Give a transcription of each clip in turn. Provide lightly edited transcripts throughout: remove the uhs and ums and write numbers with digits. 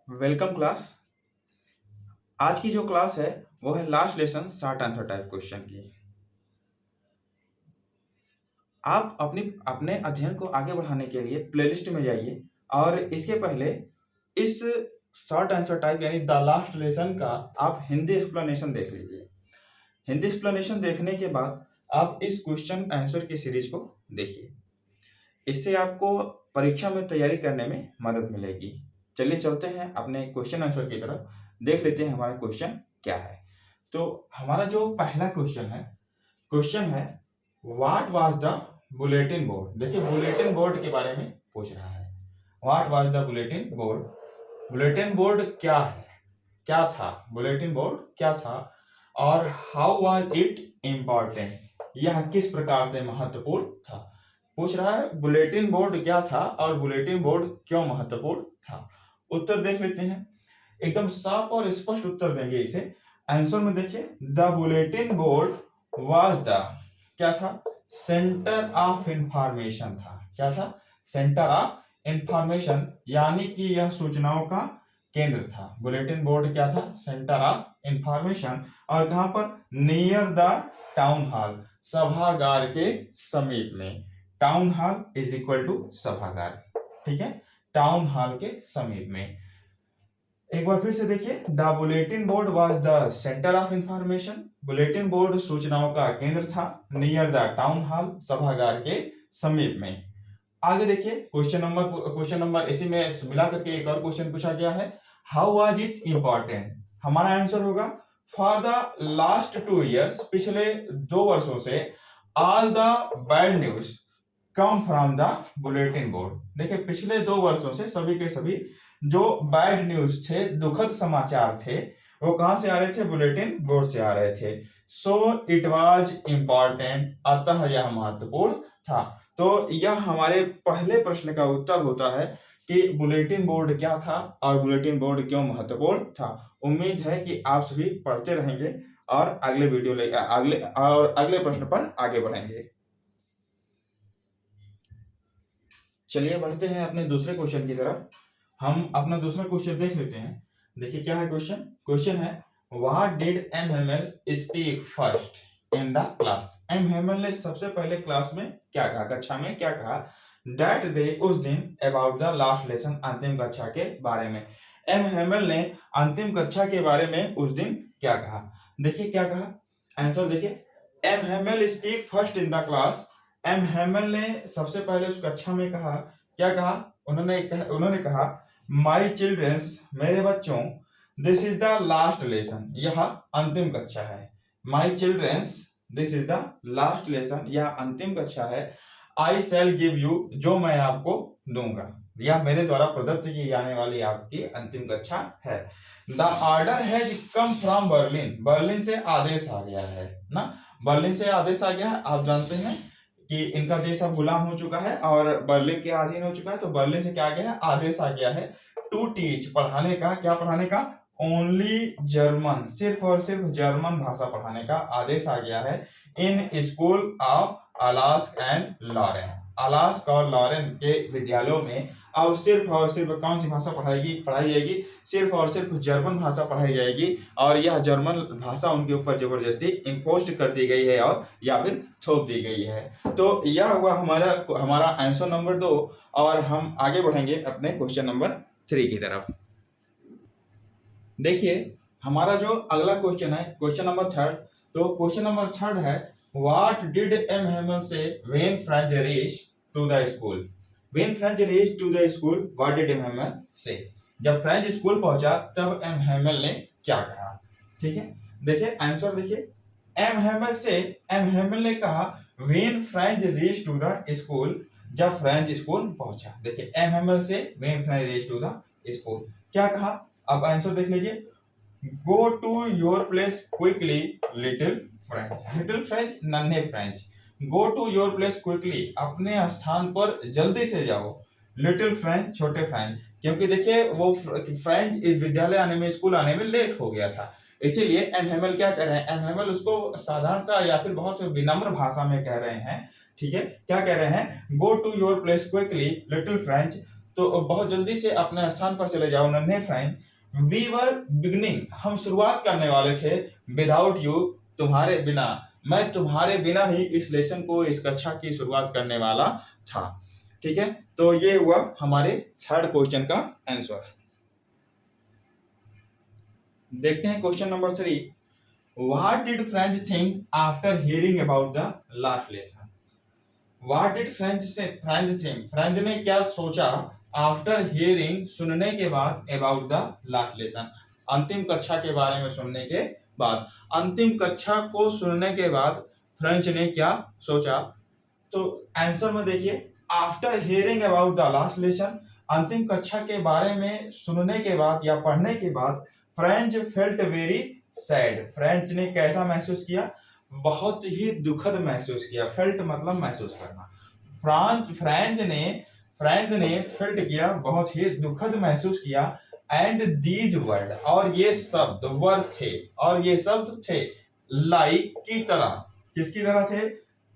Welcome class. आज की जो क्लास है वो है last lesson short answer type question की। आप अपनी अपने अध्ययन को आगे बढ़ाने के लिए प्लेलिस्ट में जाइए और इसके पहले इस शॉर्ट आंसर टाइप यानी द लास्ट लेसन का आप हिंदी एक्सप्लेनेशन देख लीजिए। हिंदी एक्सप्लेनेशन देखने के बाद आप इस क्वेश्चन आंसर की सीरीज को देखिए। इससे आपको परीक्षा में तैयारी करने में मदद मिलेगी। चलिए चलते हैं अपने क्वेश्चन आंसर की तरफ, देख लेते हैं हमारा क्वेश्चन क्या है। तो हमारा जो पहला क्वेश्चन है what was the bulletin board. देखिए बुलेटिन बोर्ड के बारे में पूछ रहा है। What was the bulletin board. Bulletin board क्या है, क्या था, बुलेटिन बोर्ड क्या था और हाउ वाज इट इम्पोर्टेंट, यह किस प्रकार से महत्वपूर्ण था। पूछ रहा है बुलेटिन बोर्ड क्या था और बुलेटिन बोर्ड क्यों महत्वपूर्ण था। उत्तर देख लेते हैं, एकदम साफ और स्पष्ट उत्तर देंगे इसे। आंसर में देखिए the bulletin board was the क्या था, सेंटर ऑफ इंफॉर्मेशन था। क्या था, सेंटर ऑफ इंफॉर्मेशन, यानी कि यह सूचनाओं का केंद्र था। बुलेटिन बोर्ड क्या था, सेंटर ऑफ इंफॉर्मेशन। और कहां पर, नियर द टाउन हॉल, सभागार के समीप में। Town hall is equal to सभागार, ठीक है, टाउन हॉल के समीप में। एक बार फिर से देखिए, the bulletin board was the centre of information, bulletin board सूचनाओं का केंद्र था, नियर द टाउन हॉल, सभागार के समीप में। आगे देखिए क्वेश्चन नंबर इसी में मिला करके एक और क्वेश्चन पूछा गया है, हाउ वाज इट इंपॉर्टेंट। हमारा आंसर होगा फॉर द लास्ट 2 इयर्स, पिछले 2 वर्षों से all the bad news come from the bulletin board. देखिए पिछले 2 वर्षों से सभी के सभी जो बैड न्यूज थे, दुखद समाचार थे, वो कहां से आ रहे थे, बुलेटिन बोर्ड से आ रहे थे। सो इट वाज इंपॉर्टेंट, अतः यह महत्वपूर्ण था। तो यह हमारे पहले प्रश्न का उत्तर होता है कि बुलेटिन बोर्ड क्या था और बुलेटिन बोर्ड क्यों महत्वपूर्ण था। उम्मीद है कि आप सभी पढ़ते रहेंगे और अगले प्रश्न पर आगे बढ़ेंगे। चलिए बढ़ते हैं अपने दूसरे क्वेश्चन की तरफ। हम अपना दूसरा क्वेश्चन देख लेते हैं। देखिए क्या है क्वेश्चन है what did M Hamel speak first in the class. M Hamel ने सबसे पहले क्लास में क्या कहा, कक्षा में क्या कहा, दैट डे, उस दिन, अबाउट द लास्ट लेसन, अंतिम कक्षा के बारे में। एम हेमल ने अंतिम कक्षा के बारे में उस दिन क्या कहा। देखिए क्या कहा, आंसर देखिए, M Hamel speak first in the class. M Hamel ने सबसे पहले उस कक्षा में कहा, क्या कहा, उन्होंने कहा माई चिल्ड्रंस, मेरे बच्चों, this is the last lesson, यह अंतिम कक्षा है। My childrens, this is the last lesson, यह अंतिम कक्षा है। आई शैल गिव यू, जो मैं आपको दूंगा, यह मेरे द्वारा प्रदत्त की जाने वाली आपकी अंतिम कक्षा है। The order has come from Berlin, Berlin से आदेश आ गया है ना, बर्लिन से आदेश आ गया है। आप जानते हैं कि इनका देश अब गुलाम हो चुका है और बर्लिन के अधीन हो चुका है, तो बर्लिन से क्या आ गया है, आदेश आ गया है टू टीच, पढ़ाने का, क्या पढ़ाने का, ओनली जर्मन, सिर्फ और सिर्फ जर्मन भाषा पढ़ाने का आदेश आ गया है in school of Alsace and Lorraine, Alsace और लॉरेन के विद्यालयों में। अब सिर्फ और सिर्फ कौन सी भाषा पढ़ाई जाएगी, सिर्फ और सिर्फ जर्मन भाषा पढ़ाई जाएगी। और यह जर्मन भाषा उनके ऊपर जबरदस्ती इम्पोज कर दी गई है और या फिर थोप दी गई है। तो यह हुआ हमारा आंसर नंबर 2 और हम आगे बढ़ेंगे अपने क्वेश्चन नंबर 3 की तरफ। देखिए हमारा जो अगला क्वेश्चन है क्वेश्चन नंबर 3, तो क्वेश्चन नंबर 3 है what did M Hamel say when French reach to the school. When French reach to the school, what did M Hamel say, जब फ्रेंच स्कूल पहुंचा तब एम हेमल ने क्या कहा। ठीक है, देखिए आंसर देखिए, एम हेमल ने कहा when French reach to the school, जब फ्रेंच स्कूल पहुंचा। देखिए M Hamel say when French reach to the school क्या कहा। अब आंसर देख लीजिए, go to your place quickly little French, little French नन्हे French, go to your place quickly, अपने स्थान पर जल्दी से जाओ, लिटिल फ्रेंच छोटे फ्रेंच, क्योंकि देखिए वो फ्रेंच विद्यालय आने में, स्कूल आने में लेट हो गया था, इसीलिए एम हेमल क्या कह रहे हैं, एम हेमल उसको साधारणता या फिर बहुत विनम्र भाषा में कह रहे हैं। ठीक है, क्या कह रहे हैं, go to your place quickly little Franz, तो बहुत जल्दी से अपने स्थान पर चले जाओ नन्हे फ्रेंड। वी वर बिगनिंग, हम शुरुआत करने वाले थे, विदाउट यू, तुम्हारे बिना, मैं तुम्हारे बिना ही इस लेसन को, इस कक्षा की शुरुआत करने वाला था। ठीक है, तो ये हुआ हमारे थर्ड क्वेश्चन का आंसर। देखते हैं question number 3। What did Franz think after hearing about the last lesson? What did Franz think, French ने क्या सोचा, आफ्टर हियरिंग, सुनने के बाद, अबाउट द लास्ट लेसन, अंतिम कक्षा के बारे में सुनने के बाद। अंतिम कक्षा को सुनने के बाद फ्रेंच ने क्या सोचा? तो आंसर में देखिए, after hearing about the last lesson, अंतिम कक्षा के बारे में सुनने के बाद या पढ़ने के बाद, French felt very sad, French ने कैसा महसूस किया? बहुत ही दुखद महसूस किया। फेल्ट मतलब महसूस करना। फ्रेंच ने फेल्ट किया, बहुत ही दुखद महसूस किया। एंड दीज वर्ड, और ये शब्द वर्ड थे, और ये शब्द थे, लाइक की तरह, किसकी तरह थे?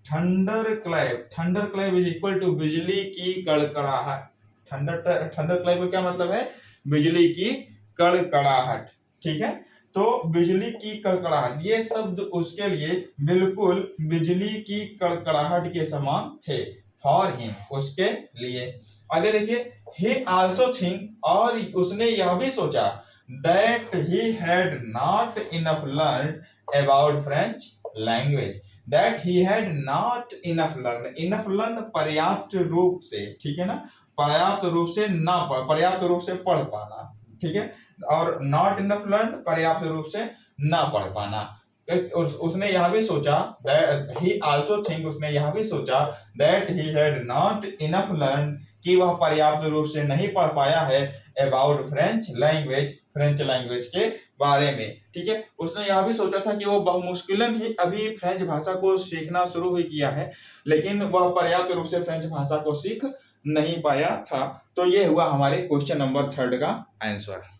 Thunder clap, thunder clap is equal to बिजली की कड़कड़ाहट। थंडर क्लैप का क्या मतलब है? बिजली की कड़कड़ाहट। ठीक है, तो बिजली की कड़कड़ाहट, ये शब्द उसके लिए बिल्कुल बिजली की कड़कड़ाहट के समान थे। फॉर हिम, उसके लिए। आगे देखिए, ही आल्सो थिंक, और उसने यह भी सोचा, that he had not enough learn about French language, that he had not enough learn, enough learn पर्याप्त रूप से, ठीक है ना, पर्याप्त रूप से ना पढ़, पर्याप्त रूप से पढ़ पाना, ठीक है, और नॉट इनफ लर्न पर्याप्त रूप से ना पढ़ पाना। उसने यह भी सोचा, ही आल्सो थिंक, उसने यह भी सोचा, that he had not enough learn, कि वह पर्याप्त रूप से नहीं पढ़ पाया है, about French language, French language के बारे में। ठीक है, उसने यह भी सोचा था कि वो बहुमुश्किलन ही अभी फ्रेंच भाषा को सीखना शुरू ही किया है, लेकिन वह पर्याप्त रूप से फ्रेंच भाषा को सीख नहीं पाया था। तो ये हुआ हमारे क्वेश्चन नंबर 3 का आंसर।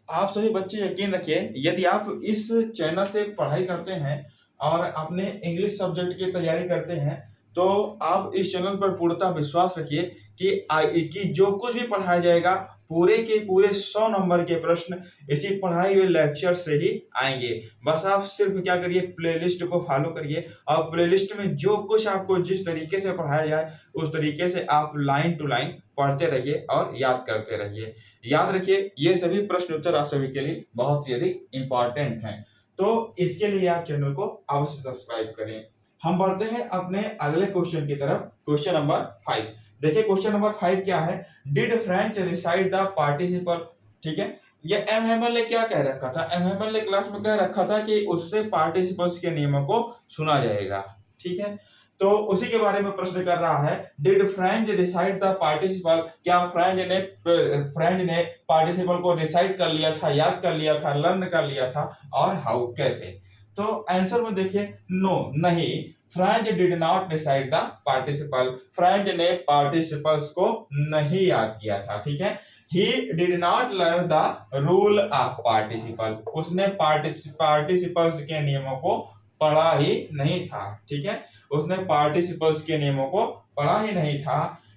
आप सभी बच्चे यकीन रखिए, यदि आप इस चैनल से पढ़ाई करते हैं और अपने इंग्लिश सब्जेक्ट की तैयारी करते हैं, तो आप इस चैनल पर पूर्णतः विश्वास रखिए कि जो कुछ भी पढ़ाया जाएगा, पूरे के पूरे 100 नंबर के प्रश्न इसी पढ़ाई हुए लेक्चर से ही आएंगे। बस आप सिर्फ क्या करिए, प्लेलिस्ट को फॉलो करिए, और प्लेलिस्ट में जो कुछ आपको जिस तरीके से पढ़ाया जाए, उस तरीके से आप लाइन टू लाइन पढ़ते रहिए और याद करते रहिए। याद रखिए, ये सभी प्रश्न उत्तर आप सभी के लिए बहुत ही अधिक इंपॉर्टेंट हैं। तो इसके लिए आप चैनल को अवश्य सब्सक्राइब करें। हम बढ़ते हैं अपने अगले क्वेश्चन की तरफ, क्वेश्चन नंबर 5। देखिए क्वेश्चन नंबर 5 क्या है? Did French reside the participle. ठीक है, ये एम हैमल ने क्या कह रखा था? एम हैमल ने क्लास में कह रखा था कि उससे पार्टिसिपल्स के नियमों को सुना जाएगा। ठीक है, तो उसी के बारे में प्रश्न कर रहा है, did French reside the participle, क्या फ्रेंच ने पार्टिसिपल को रिसाइड कर लिया था, याद कर लिया था, लर्न कर लिया था, और हाउ, कैसे? तो आंसर में देखिए, नो, नहीं, French did not reside the participle, French ने पार्टिसिपल्स को नहीं याद किया था। ठीक है, he did not learn the rule of participle, उसने पार्टिसिपल्स के नियमों को पढ़ा ही नहीं था। ठीक है, उसने पार्टिसिपल्स के नियमों को पढ़ा ही नहीं था।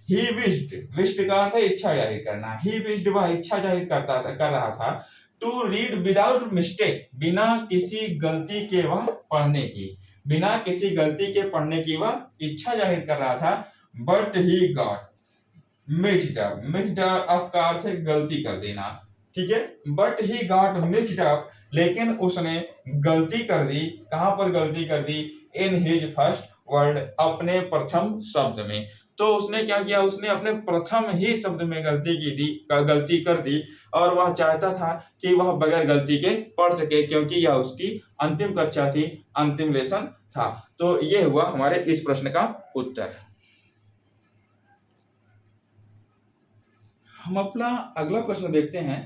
he wished का अर्थ है इच्छा जाहिर करना, he wished वह इच्छा जाहिर कर रहा था, to read without mistake, बिना किसी गलती के वह पढ़ने की, बिना किसी गलती के पढ़ने की वह इच्छा जाहिर कर रहा था। but he got mixed up का अर्थ है गलती कर देना। ठीक है, but he got mixed up, लेकिन उसने गलती कर दी। कहां पर गलती कर दी? in his first word, अपने प्रथम शब्द में। तो उसने क्या किया? उसने अपने प्रथम ही शब्द में गलती कर दी, और वह चाहता था कि वह बगैर गलती के पढ़ सके, क्योंकि यह उसकी अंतिम कक्षा थी, अंतिम लेसन था। तो ये हुआ हमारे इस प्रश्न का उत्तर। हम अपना अगला प्रश्न देखते हैं।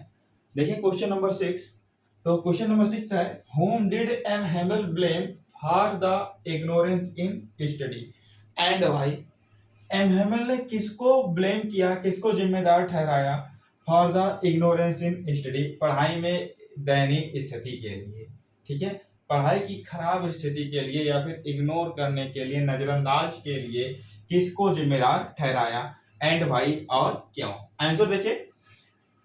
देखिए क्वेश्चन नंबर 6। तो क्वेश्चन नंबर 6 है, whom did M. Hamel blame for the ignorance in study and why? M. Hamel ने किसको ब्लेम किया, किसको जिम्मेदार ठहराया for the ignorance in study, पढ़ाई में दयनीय स्थिति के लिए। ठीक है, पढ़ाई की खराब स्थिति के लिए, या फिर इग्नोर करने के लिए, नजरअंदाज के लिए किसको जिम्मेदार ठहराया एंड व्हाई और क्यों। आंसर देखिए,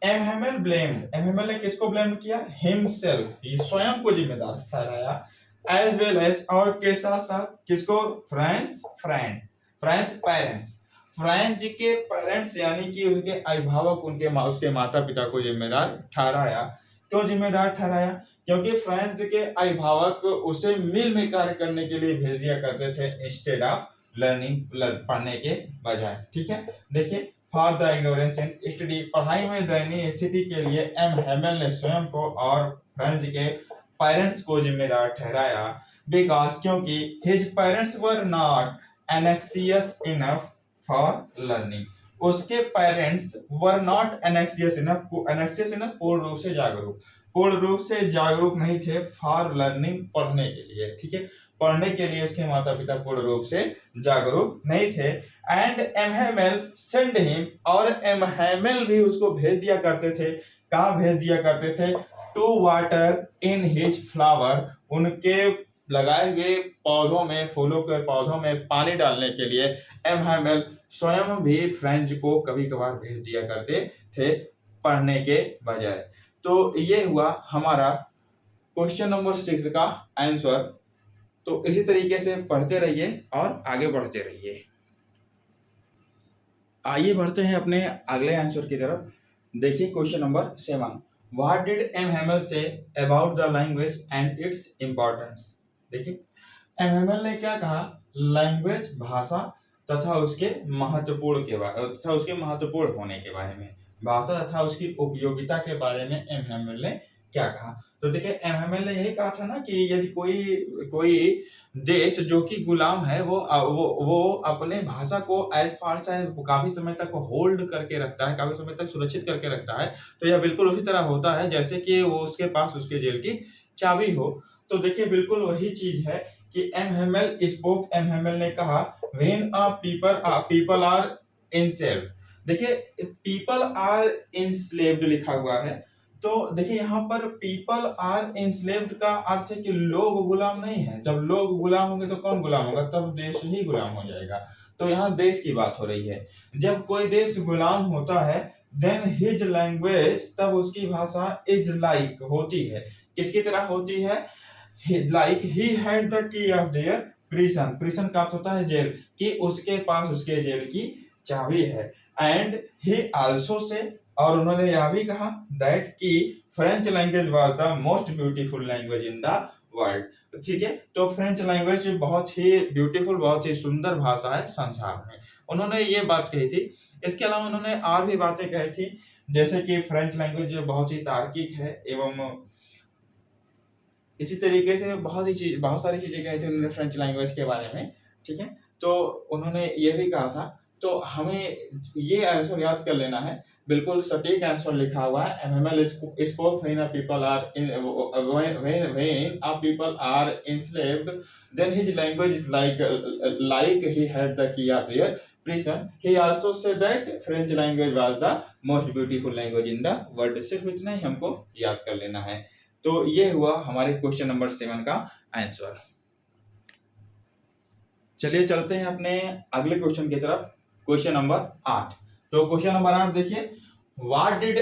एमहेमएल ने किसको ब्लेम किया, हिमसेल्फ, ये स्वयं को जिम्मेदार ठहराया, एज वेल एज और के साथ साथ किसको, फ्रेंच पेरेंट्स, फ्रेंच के पेरेंट्स यानी कि उनके अभिभावक उसके माता पिता को जिम्मेदार ठहराया। क्यों जिम्मेदार ठहराया, क्योंकि फ्रेंच के अभिभावक उसे मिल में कार्य करने के लिए भेज दिया करते थे इंस्टेड ऑफ लर्निंग, पढ़ने के बजाय। ठीक है, देखिए for the ignorance in study, पढ़ाई में दयनीय स्थिति के लिए एमहेमएल ने स्वयं को और फ्रेंच के पेरेंट्स को जिम्मेदार ठहराया, बिकॉज क्योंकि his parents were not anxious enough for learning, उसके parents were not anxious enough पूर्ण रूप से जागरूक नहीं थे फॉर लर्निंग, पढ़ने के लिए। ठीक है, पढ़ने के लिए उसके माता पिता पूर्ण रूप से जागरूक नहीं थे। एंड एमहेमएल सेंड हिम, और एमहेमएल भी उसको भेज दिया करते थे, कहाँ भेज दिया करते थे, to water in his flower, उनके लगाए हुए पौधों में, फूलों के पौधों में पानी डालने के लिए एमहेमएल स्वयं भी फ्रेंच को कभी कभार भेज दिया करते थे पढ़ने के बजाय। तो ये हुआ हमारा क्वेश्चन नंबर 6 का आंसर। तो इसी तरीके से पढ़ते रहिए और आगे बढ़ते रहिए। आइए बढ़ते हैं अपने अगले आंसर की तरफ। देखिए question number 7, what did M Hamel say about the language and its importance. देखिए एमहेमएल ने क्या कहा, लैंग्वेज, भाषा तथा उसके महत्वपूर्ण होने के बारे में, भाषा तथा उसकी उपयोगिता के बारे में एमहेमएल ने क्या कहा। तो देखिए एमहेमएल ने यही कहा था ना कि यदि कोई देश जो कि गुलाम है वो अपने भाषा को एज फार चाहे काफी समय तक होल्ड करके रखता है, काफी समय तक सुरक्षित करके रखता है, तो यह बिल्कुल उसी तरह होता है जैसे कि वो उसके पास उसके जेल की चाबी हो। तो देखिए बिल्कुल वही चीज है कि एमहेमएल ने कहा, व्हेन अ पीपल आर इनसेल्फ। देखिए पीपल आर इंस्लेव्ड लिखा हुआ है, तो देखिए यहाँ पर पीपल आर इंस्लेव्ड का अर्थ है कि लोग गुलाम नहीं है। जब लोग गुलाम होंगे तो कौन गुलाम होगा, तब देश ही गुलाम हो जाएगा। तो यहाँ देश की बात हो रही है। जब कोई देश गुलाम होता है देन हिज लैंग्वेज, तब उसकी भाषा इज लाइक होती है, किसकी तरह होती है, like he had the key of their prison, prison का अर्थ होता है जेल, कि उसके पास उसके जेल की चाबी है। एंड ही आल्सो से, और उन्होंने यह भी कहा दैट कि French language was the most beautiful language in the world. ठीक है, तो फ्रेंच लैंग्वेज बहुत ही ब्यूटीफुल, बहुत ही सुंदर भाषा है संसार में, उन्होंने ये बात कही थी। इसके अलावा उन्होंने और भी बातें कही थी, जैसे कि फ्रेंच लैंग्वेज बहुत ही तार्किक है, एवं इसी तरीके से बहुत सारी चीजें कही थी उन्होंने फ्रेंच लैंग्वेज के बारे में। ठीक है, तो उन्होंने ये भी कहा था, तो हमें ये आंसर याद कर लेना है, बिल्कुल सटीक आंसर लिखा हुआ है। M Hamel spoke when a people are enslaved, then his language is like he had the key of their prison. He also said that French language was the most beautiful language in the world. सिर्फ इतना ही हमको याद कर लेना है। तो ये हुआ हमारे क्वेश्चन नंबर 7 का आंसर। चलिए चलते हैं अपने अगले क्वेश्चन की तरफ, क्वेश्चन नंबर 8। तो क्वेश्चन नंबर 8 देखिए, what did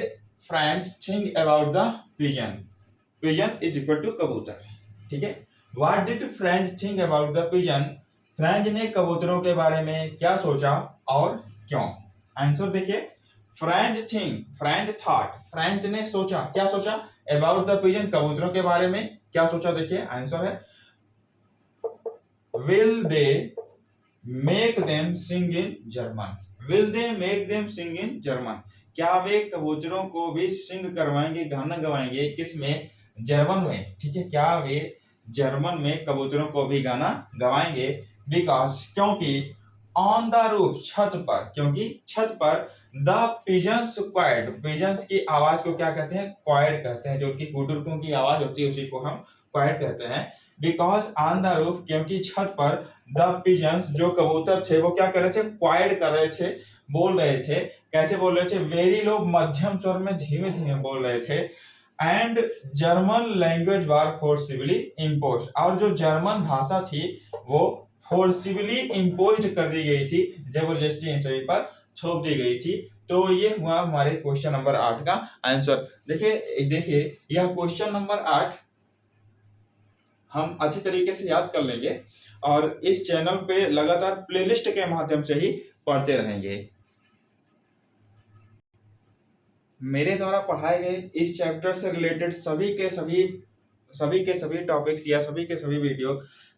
Franz think about the pigeon, pigeon is equal to कबूतर। ठीक है, what did Franz think about the pigeon, Franz ने कबूतरों के बारे में क्या सोचा और क्यों। आंसर देखिए, फ्रेंच थॉट, फ्रेंच ने सोचा, क्या सोचा, अबाउट द पिजन, कबूतरों के बारे में क्या सोचा। देखिए आंसर है, will they make them sing in German, will they make them sing in German, क्या वे कबूतरों को भी सिंग करवाएंगे, गाना गवाएंगे, किसमें, जर्मन में। ठीक है, क्या वे जर्मन में कबूतरों को भी गाना गवाएंगे, बिकॉज क्योंकि ऑन द रूफ, छत पर, क्योंकि छत पर द पिजन्स क्वाइड, पिजन्स की आवाज को क्या कहते हैं, क्वाइड कहते हैं, जो उनकी गुटुरकों की आवाज होती है उसी को हम क्वाइड कहते हैं। बिकॉज ऑन द रूफ, क्योंकि छत पर द पिजन्स, जो कबूतर थे वो क्या कर रहे थे, क्वाइड कर रहे थे, बोल रहे थे। कैसे बोल रहे थे, वेरी लो, मध्यम स्वर में धीमे धीमे बोल रहे थे। And German language war forcibly imposed, और जो जर्मन भाषा थी वो फोर्सिबली इम्पोज्ड कर दी गई थी, जबरदस्ती इन सभी पर थोप दी गई थी। तो ये हुआ हमारे क्वेश्चन नंबर 8 का आंसर। देखिए देखिए यह क्वेश्चन नंबर 8 हम अच्छी तरीके से याद कर लेंगे और इस चैनल पे लगातार प्लेलिस्ट के माध्यम से ही पढ़ते रहेंगे। मेरे द्वारा पढ़ाए गए इस चैप्टर से रिलेटेड सभी के सभी टॉपिक्स या सभी के सभी वीडियो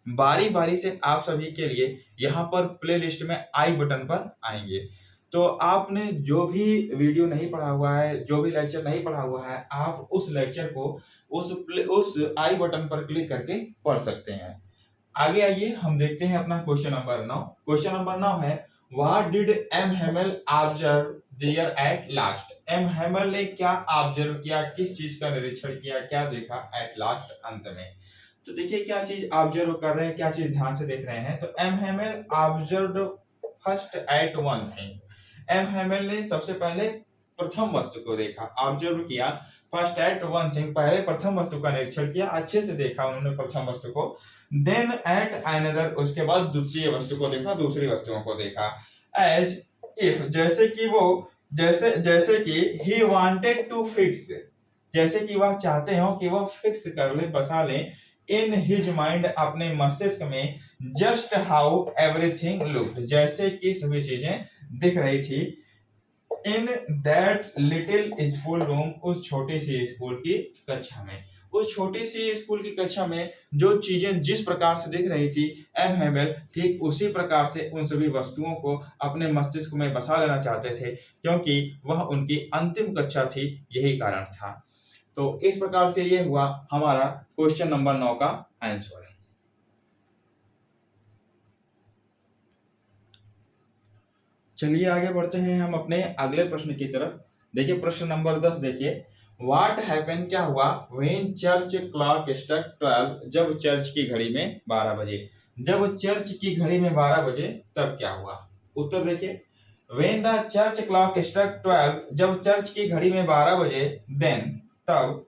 बारी बारी से आप सभी के लिए यहाँ पर प्लेलिस्ट में आई बटन पर आएंगे। तो आपने जो भी वीडियो नहीं पढ़ा हुआ है, जो भी लेक्चर नहीं पढ़ा हुआ है, आप उस लेक्चर को उस आई बटन पर क्लिक करके पढ़ सकते हैं। आगे आइए हम देखते हैं अपना क्वेश्चन नंबर 9। क्वेश्चन नंबर 9 है, what did M Hamel observe there at last? M Hamel ने क्या ऑब्जर्व किया, किस चीज का निरीक्षण किया, क्या देखा एट लास्ट, अंत में? तो देखिए क्या चीज ऑब्जर्व कर रहे हैं, क्या चीज ध्यान से देख रहे हैं। तो M Hamel observed first at one thing. M Hamel ने सबसे पहले प्रथम वस्तु को देखा, ऑब्जर्व किया। फर्स्ट एट वन थिंग, पहले प्रथम वस्तु का निरीक्षण किया, अच्छे से देखा उन्होंने प्रथम वस्तु को। देन एट अनदर, उसके बाद द्वितीय वस्तु को देखा, दूसरी वस्तुओं को देखा। एज इफ, जैसे कि वो जैसे कि ही वांटेड टू फिक्स, जैसे कि वह चाहते हो कि वह फिक्स कर ले, बसा ले, इन हिज माइंड, अपने मस्तिष्क में, जस्ट हाउ एवरीथिंग लुक्ड, जैसे कि सभी चीजें दिख रही थी। In that little school room, उस छोटी सी स्कूल की कक्षा में। उस छोटी सी स्कूल की कक्षा में जो चीजें जिस प्रकार से दिख रही थी, एम हेमल ठीक उसी प्रकार से उन सभी वस्तुओं को अपने मस्तिष्क में बसा लेना चाहते थे, क्योंकि वह उनकी अंतिम कक्षा थी, यही कारण था। तो इस प्रकार से ये हुआ हमारा क्वेश्चन नंबर 9 का आंसर। चलिए आगे बढ़ते हैं हम अपने अगले प्रश्न की तरफ। देखिए प्रश्न नंबर 10 देखिए, व्हाट हैपन, क्या हुआ, व्हेन चर्च क्लॉक स्ट्रक 12, जब चर्च की घड़ी में 12 बजे। जब चर्च की घड़ी में 12 बजे तब क्या हुआ? उत्तर देखिए, when the church clock struck 12, जब चर्च की घड़ी में 12 बजे, देन, तब,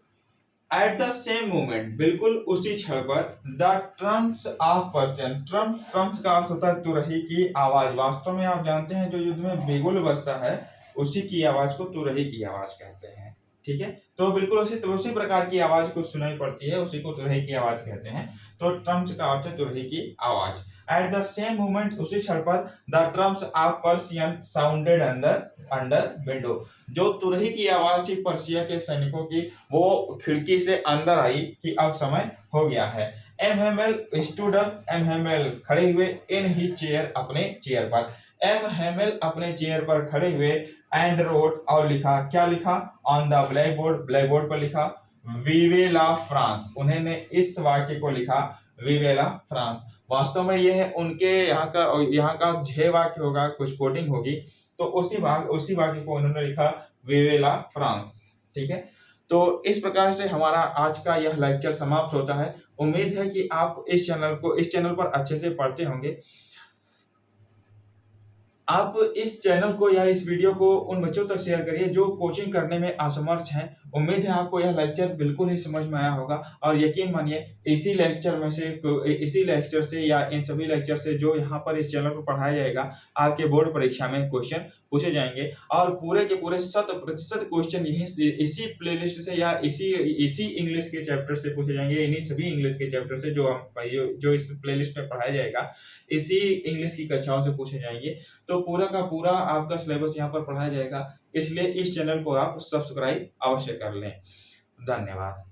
एट द सेम मोमेंट, बिल्कुल उसी क्षण पर, the Trump's of person, Trump's का अर्थ होता है तुरही की आवाज। वास्तव में आप जानते हैं जो युद्ध में बिगुल बजता है उसी की आवाज को तुरही की आवाज कहते हैं। ठीक है, तो बिल्कुल उसी प्रकार की आवाज को सुनाई पड़ती है, उसी को तुरही की आवाज कहते हैं। तो ट्रम्प्स का अर्थ है तुरही की आवाज। एट द सेम मोमेंट, उसी क्षण पर, the Trump's of Persian sounded under window, जो तुरही की आवाज थी पर्सिया के सैनिकों की, वो खिड़की से अंदर आई कि अब समय हो गया है। M Hemal stood up, M Hemal खड़े हुए, इन ही चेयर, अपने चेयर पर। एम हेमल अपने चेयर पर खड़े हुए, एंड रोट, और लिखा, क्या लिखा, ऑन द ब्लैक बोर्ड पर लिखा, विवे ला फ्रांस, उन्होंने इस वाक्य को लिखा, विवे ला फ्रांस। वास्तव में यह है उनके यहाँ का ध्येय वाक्य होगा, कुछ कोटिंग होगी, तो उसी वाक्य को उन्होंने लिखा, विवे ला फ्रांस। ठीक है, तो इस प्रकार से हमारा आज का यह लेक्चर समाप्त होता है। उम्मीद है कि आप इस चैनल पर अच्छे से पढ़ते होंगे। आप इस चैनल को या इस वीडियो को उन बच्चों तक शेयर करिए जो कोचिंग करने में असमर्थ हैं। उम्मीद है आपको यह लेक्चर बिल्कुल ही समझ में आया होगा, और यकीन मानिए इसी लेक्चर से या इन सभी लेक्चर से जो यहाँ पर इस चैनल पर पढ़ाया जाएगा, आपके बोर्ड परीक्षा में क्वेश्चन पूछे जाएंगे, और पूरे के पूरे 100% क्वेश्चन यही इसी प्लेलिस्ट से या इसी इंग्लिश के चैप्टर से पूछे जाएंगे। इन्हीं सभी इंग्लिश के चैप्टर से जो इस प्लेलिस्ट में पढ़ाया जाएगा, इसी इंग्लिश की कक्षाओं से पूछे जाएंगे। तो पूरा का पूरा आपका सिलेबस यहाँ पर पढ़ाया जाएगा, इसलिए इस चैनल को आप सब्सक्राइब अवश्य कर लें। धन्यवाद।